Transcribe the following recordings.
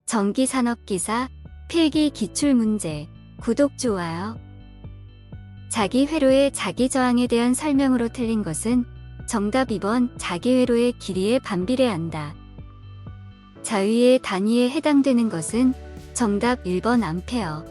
전기산업기사, 필기 기출문제. 구독, 좋아요. 자기 회로의 자기 저항에 대한 설명으로 틀린 것은 정답 2번 자기 회로의 길이에 반비례한다. 자유의 단위에 해당되는 것은 정답 1번 암페어.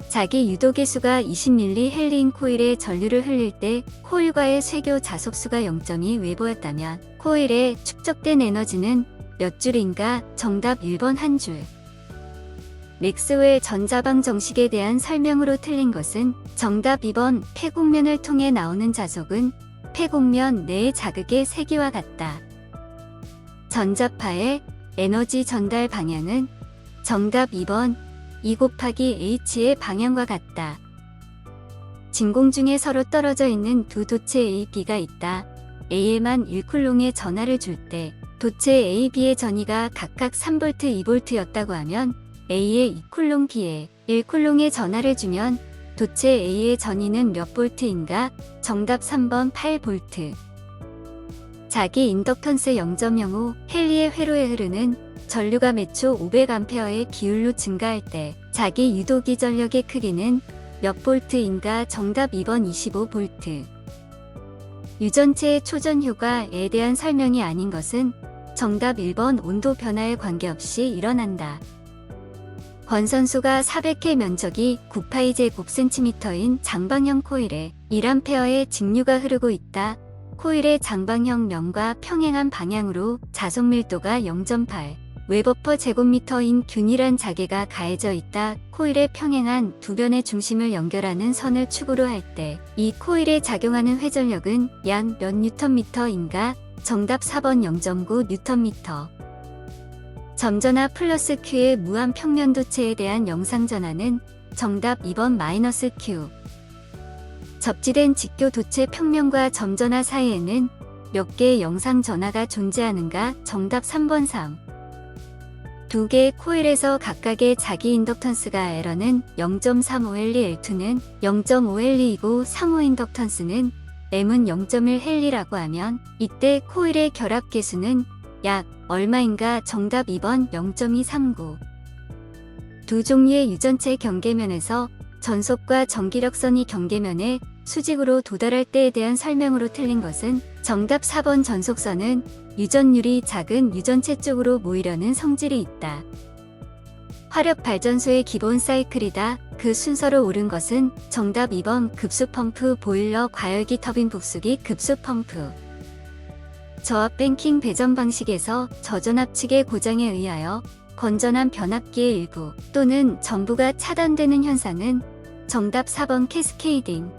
자기 유도계수가 20ml 헬리인 코일에 전류를 흘릴 때 코일과의 쇄교 자속수가 0.2웨버였다면 코일에 축적된 에너지는 몇 줄인가? 정답 1번 한 줄. 맥스웰 전자방 정식에 대한 설명으로 틀린 것은 정답 2번 폐곡면을 통해 나오는 자속은 폐곡면 내의 자극의 세기와 같다. 전자파의 에너지 전달 방향은 정답 2번 2 곱하기 h의 방향과 같다. 진공 중에 서로 떨어져 있는 두 도체 A, B가 있다. A에만 1쿨롱의 전하를 줄 때 도체 A, B의 전위가 각각 3V, 2V였다고 하면 A에 2쿨롱, B에 1쿨롱의 전하를 주면 도체 A의 전위는 몇 볼트인가? 정답 3번 8V. 자기 인덕턴스 0.05 헬리의 회로에 흐르는 전류가 매초 500A의 기울로 증가할 때 자기 유도기 전력의 크기는 몇 볼트인가? 정답 2번 25V. 유전체의 초전 효과에 대한 설명이 아닌 것은 정답 1번 온도 변화에 관계없이 일어난다. 권선수가 400회 면적이 9π/제곱센티미터인 장방형 코일에 1A의 직류가 흐르고 있다. 코일의 장방형 면과 평행한 방향으로 자속 밀도가 0.8 웨버/제곱미터인 균일한 자개가 가해져 있다. 코일의 평행한 두 변의 중심을 연결하는 선을 축으로 할 때 이 코일에 작용하는 회전력은 약 몇 뉴턴미터인가? 정답 4번 0.9 뉴턴미터. 점전하 플러스 Q의 무한 평면도체에 대한 영상전하는 정답 2번 마이너스 Q. 접지된 직교 도체 평면과 점전하 사이에는 몇 개의 영상전하가 존재하는가? 정답 3번 3. 두 개의 코일에서 각각의 자기 인덕턴스가 L는 0.35헬리, L2는 0.5헬리이고 상호 인덕턴스는 M은 0.1 헬리라고 하면 이때 코일의 결합 계수는 약 얼마인가? 정답 2번 0.239. 두 종류의 유전체 경계면에서 전속과 전기력선이 경계면에 수직으로 도달할 때에 대한 설명으로 틀린 것은 정답 4번 전속선은 유전율이 작은 유전체 쪽으로 모이려는 성질이 있다. 화력발전소의 기본 사이클이다. 그 순서로 옳은 것은 정답 2번 급수펌프, 보일러, 과열기, 터빈, 복수기, 급수펌프. 저압 뱅킹 배전 방식에서 저전압 측의 고장에 의하여 건전한 변압기의 일부 또는 전부가 차단되는 현상은 정답 4번 캐스케이딩.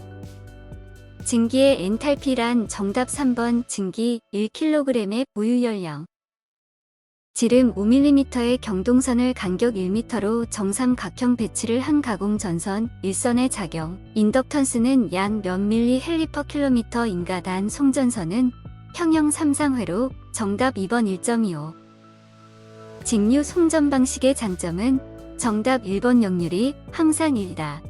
증기의 엔탈피란 정답 3번 증기 1kg의 보유연령. 지름 5mm의 경동선을 간격 1m로 정삼각형 배치를 한 가공 전선 1선의 작용. 인덕턴스는 약 몇 밀리 헬리/킬로미터인가? 단 송전선은 평형 3상회로 정답 2번 1.25. 직류 송전 방식의 장점은 정답 1번 역률이 항상 1이다.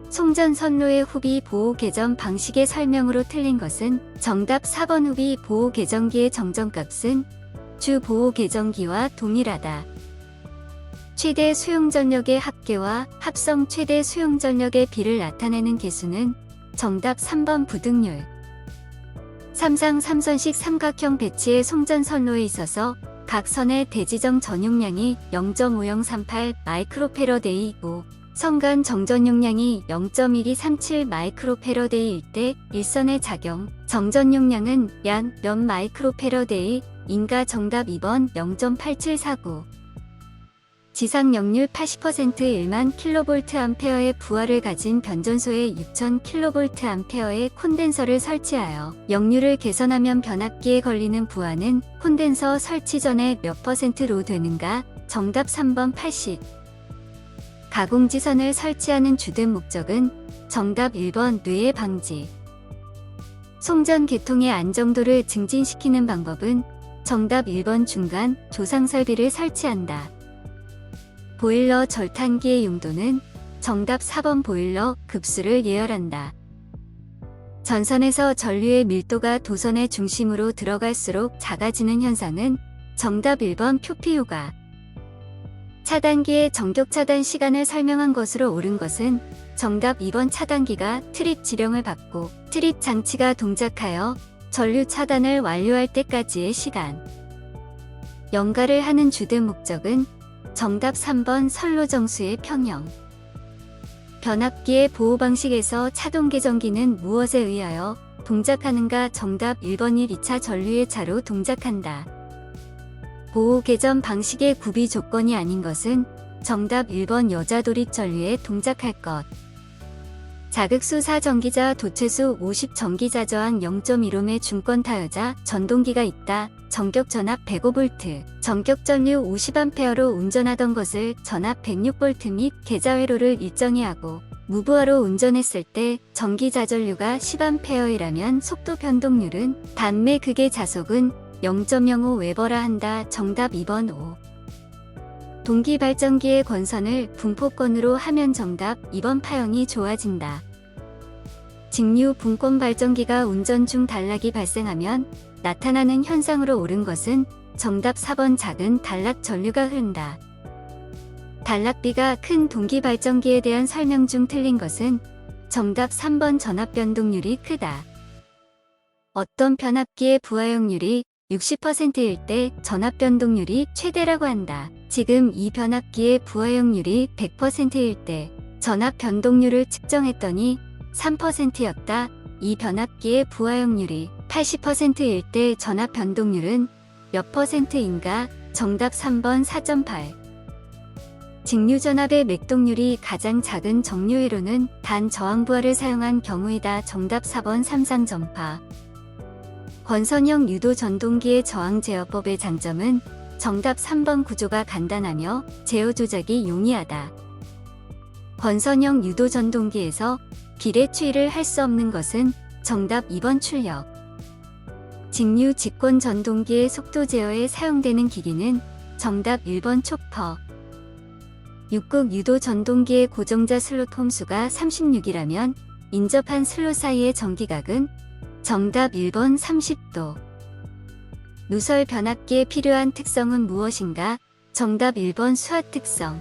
송전 선로의 후비 보호 개전 방식의 설명으로 틀린 것은 정답 4번 후비 보호 개전기의 정전값은 주 보호 개전기와 동일하다. 최대 수용전력의 합계와 합성 최대 수용전력의 비를 나타내는 계수는 정답 3번 부등률. 3상 3선식 삼각형 배치의 송전 선로에 있어서 각 선의 대지정 전용량이 0.5038 마이크로패러데이이고 선 간 정전 용량이 0.1237 마이크로패러데이일 때 일선의 작용 정전 용량은 약 몇 마이크로패러데이인가? 정답 2번 0.8749. 지상 역률 80% 1만 kVA 부하를 가진 변전소에 6000 kVA의 콘덴서를 설치하여 역률을 개선하면 변압기에 걸리는 부하는 콘덴서 설치 전에 몇 %로 되는가? 정답 3번 80. 가공지선을 설치하는 주된 목적은 정답 1번 뇌의 방지. 송전 계통의 안정도를 증진시키는 방법은 정답 1번 중간 조상 설비를 설치한다. 보일러 절탄기의 용도는 정답 4번 보일러 급수를 예열한다. 전선에서 전류의 밀도가 도선의 중심으로 들어갈수록 작아지는 현상은 정답 1번 표피 효과. 차단기의 정격 차단 시간을 설명한 것으로 옳은 것은 정답 2번 차단기가 트립 지령을 받고 트립 장치가 동작하여 전류 차단을 완료할 때까지의 시간. 연가를 하는 주된 목적은 정답 3번 선로정수의 평형. 변압기의 보호 방식에서 차동 계정기는 무엇에 의하여 동작하는가? 정답 1번 1, 2차 전류의 차로 동작한다. 보호 계전 방식의 구비 조건이 아닌 것은 정답 1번 여자 돌입 전류에 동작할 것. 자극수 4전기자 도체수 50 전기자 저항 0.1옴의 중권 타여자 전동기가 있다. 전격 전압 105V, 전격 전류 50A로 운전하던 것을 전압 106V 및 계좌회로를 일정히 하고 무부하로 운전했을 때 전기 자전류가 10A이라면 속도 변동률은 단매 극의 자속은 0.05웨버라 한다. 정답 2번 5. 동기 발전기의 권선을 분포권으로 하면 정답 2번 파형이 좋아진다. 직류 분권 발전기가 운전 중 단락이 발생하면 나타나는 현상으로 옳은 것은 정답 4번 작은 단락 전류가 흐른다. 단락비가 큰 동기 발전기에 대한 설명 중 틀린 것은 정답 3번 전압 변동률이 크다. 어떤 변압기의 부하용률이 60%일 때 전압 변동률이 최대라고 한다. 지금 이 변압기의 부하용률이 100%일 때 전압 변동률을 측정했더니 3%였다. 이 변압기의 부하용률이 80%일 때 전압 변동률은 몇 %인가? 정답 3번 4.8. 직류 전압의 맥동률이 가장 작은 정류회로는 단 저항 부하를 사용한 경우이다. 정답 4번 삼상 전파. 권선형 유도 전동기의 저항 제어법의 장점은 정답 3번 구조가 간단하며 제어 조작이 용이하다. 권선형 유도 전동기에서 비례 추이를 할 수 없는 것은 정답 2번 출력. 직류 직권 전동기의 속도 제어에 사용되는 기기는 정답 1번 촉퍼. 6국 유도 전동기의 고정자 슬롯 홈수가 36이라면 인접한 슬롯 사이의 전기각은 정답 1번 30도. 누설 변압기에 필요한 특성은 무엇인가? 정답 1번 수압 특성.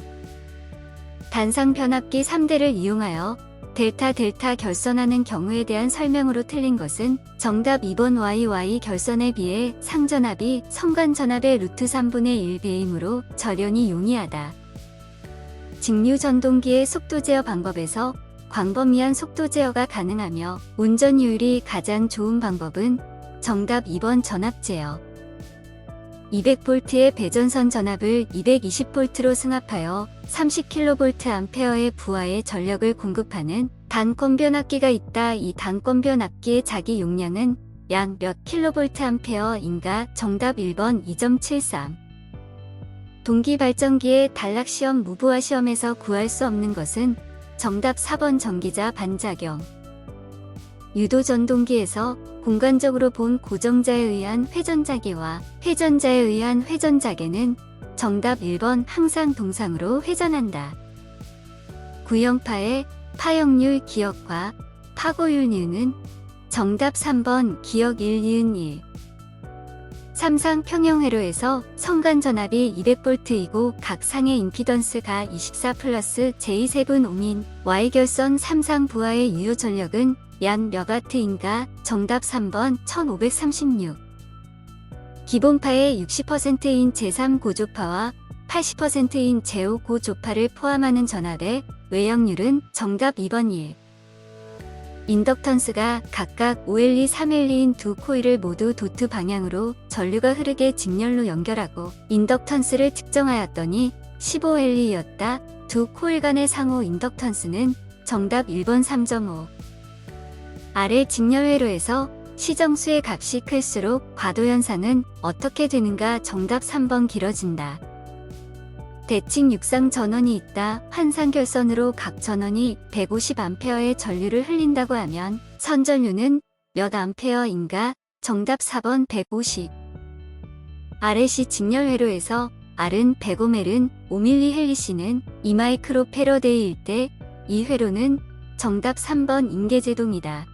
단상 변압기 3대를 이용하여 델타 결선하는 경우에 대한 설명으로 틀린 것은 정답 2번 YY 결선에 비해 상전압이 성간 전압의 루트 3분의 1배이므로 절연이 용이하다. 직류 전동기의 속도 제어 방법에서 광범위한 속도 제어가 가능하며 운전효율이 가장 좋은 방법은 정답 2번 전압 제어. 200V의 배전선 전압을 220V로 승합하여 30kVA의 부하의 전력을 공급하는 단권 변압기가 있다. 이 단권 변압기의 자기 용량은 약 몇 kVA인가? 정답 1번 2.73. 동기 발전기의 단락 시험 무부하 시험에서 구할 수 없는 것은 정답 4번 전기자 반작용. 유도 전동기에서 공간적으로 본 고정자에 의한 회전자계와 회전자에 의한 회전자계는 정답 1번 항상 동상으로 회전한다. 구형파의 파형률 기억과 파고율 정답 3번 기억 1 니은 1. 삼상 평형회로에서 성간 전압이 200V이고 각 상의 임피던스가 24 플러스 J7 옴인 Y결선 삼상 부하의 유효 전력은 약 몇 와트인가? 정답 3번 1536. 기본파의 60%인 제3 고조파와 80%인 제5 고조파를 포함하는 전압의 외역률은 정답 2번 1. 인덕턴스가 각각 5L2, 3L2인 두 코일을 모두 도트 방향으로 전류가 흐르게 직렬로 연결하고 인덕턴스를 측정하였더니 15L2였다. 두 코일 간의 상호 인덕턴스는 정답 1번 3.5. 아래 직렬회로에서 시정수의 값이 클수록 과도현상은 어떻게 되는가? 정답 3번 길어진다. 대칭 육상 전원이 있다. 환상결선으로 각 전원이 150A의 전류를 흘린다고 하면 선전류는 몇 암페어인가? 정답 4번 150. RLC 직렬회로에서 R은 105멜은 5mm 헬리씨는 2마이크로페러데이일 때 이 회로는 정답 3번 인계제동이다.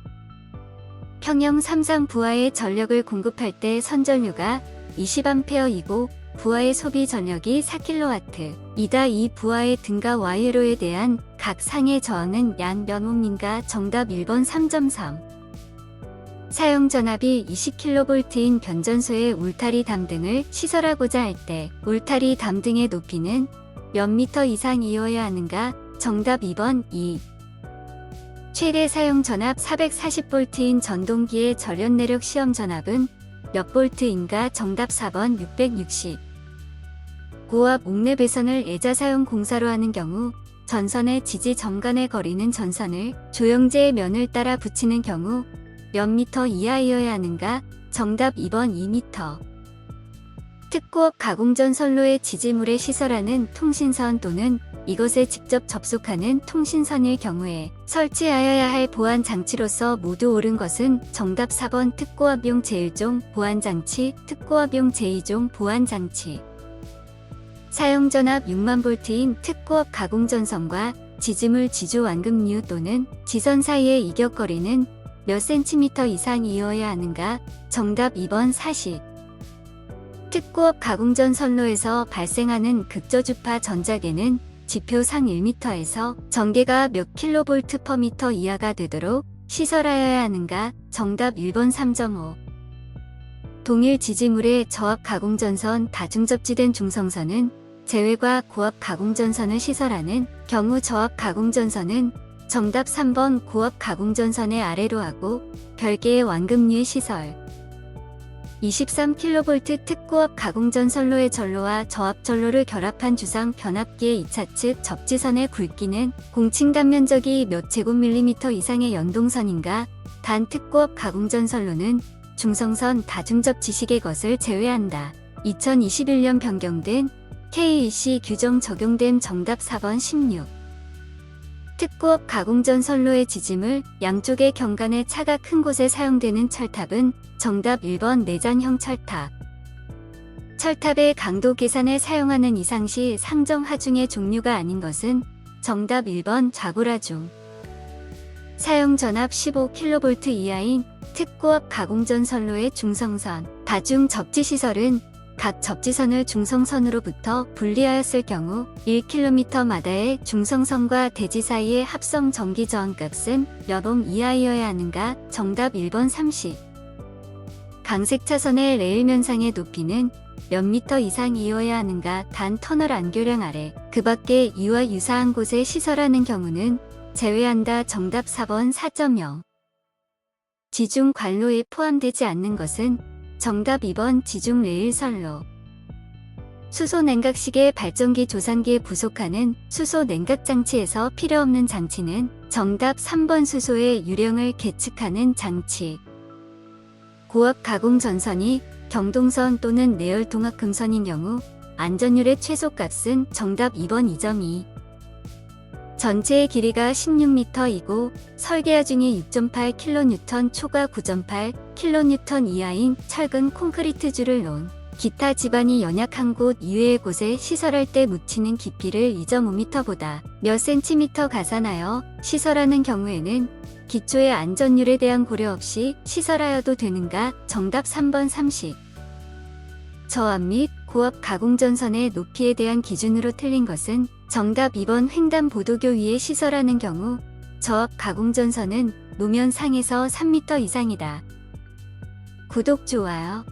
평형 삼상 부하의 전력을 공급할 때 선전류가 20A이고 부하의 소비 전력이 4kW 이다. 이 부하의 등가 와이어로에 대한 각 상해 저항은 약 몇 옴인가? 정답 1번 3.3. 사용 전압이 20kV인 변전소의 울타리 담등을 시설하고자 할 때 울타리 담등의 높이는 몇 미터 이상이어야 하는가? 정답 2번 2. 최대 사용 전압 440V인 전동기의 절연 내력 시험 전압은 몇 볼트인가? 정답 4번 660. 고압 옥내 배선을 애자 사용 공사로 하는 경우 전선의 지지 점간에 거리는 전선을 조영제의 면을 따라 붙이는 경우 몇 미터 이하이어야 하는가? 정답 2번 2미터. 특고업 가공전 선로의 지지물에 시설하는 통신선 또는 이것에 직접 접속하는 통신선일 경우에 설치하여야 할 보안 장치로서 모두 옳은 것은 정답 4번 특고압용 제1종 보안장치, 특고압용 제2종 보안장치. 사용 전압 6만 볼트인 특고압 가공전선과 지지물 지조 완급류 또는 지선 사이의 이격거리는 몇 센티미터 이상이어야 하는가? 정답 2번 40. 특고압 가공전 선로에서 발생하는 극저주파 전자계는 지표상 1m에서 전개가 몇 킬로볼트 퍼 미터 이하가 되도록 시설하여야 하는가? 정답 1번 3.5. 동일 지지물의 저압 가공전선 다중접지된 중성선은 제외과 고압 가공전선을 시설하는 경우 저압 가공전선은 정답 3번 고압 가공전선의 아래로 하고 별개의 완급류의 시설. 23kV 특고압 가공전 선로의 전로와 저압 전로를 결합한 주상 변압기의 2차 측 접지선의 굵기는 공칭 단면적이 몇 제곱밀리미터 이상의 연동선인가? 단 특고압 가공전 선로는 중성선 다중접지식의 것을 제외한다. 2021년 변경된 KEC 규정 적용됨. 정답 4번 16. 특고압 가공전 선로의 지짐을 양쪽의 경관의 차가 큰 곳에 사용되는 철탑은 정답 1번 내장형 철탑. 철탑의 강도 계산에 사용하는 이상시 상정 하중의 종류가 아닌 것은 정답 1번 좌고라중. 사용 전압 15kV 이하인 특고압 가공전 선로의 중성선 다중 접지시설은 각 접지선을 중성선으로부터 분리하였을 경우 1km마다의 중성선과 대지 사이의 합성 전기 저항값은 몇 옴 이하이어야 하는가? 정답 1번 30. 강색차선의 레일 면상의 높이는 몇 미터 이상이어야 하는가? 단 터널 안교량 아래 그 밖에 이와 유사한 곳에 시설하는 경우는 제외한다. 정답 4번 4.0. 지중 관로에 포함되지 않는 것은 정답 2번 지중 레일 선로. 수소 냉각식의 발전기 조산기에 부속하는 수소 냉각 장치에서 필요없는 장치는 정답 3번 수소의 유령을 계측하는 장치. 고압 가공 전선이 경동선 또는 내열 동압 금선인 경우 안전율의 최소값은 정답 2번 2.2. 전체의 길이가 16m이고 설계하 중에 6.8kN 초과 9.8kN 이하인 철근 콘크리트 줄을 놓은 기타 지반이 연약한 곳 이외의 곳에 시설할 때 묻히는 깊이를 2.5m보다 몇 cm 가산하여 시설하는 경우에는 기초의 안전율에 대한 고려 없이 시설하여도 되는가? 정답 3번 30. 저압 및 고압 가공전선의 높이에 대한 기준으로 틀린 것은 정답 2번 횡단보도교 위에 시설하는 경우 저압 가공전선은 노면 상에서 3m 이상이다. 구독, 좋아요.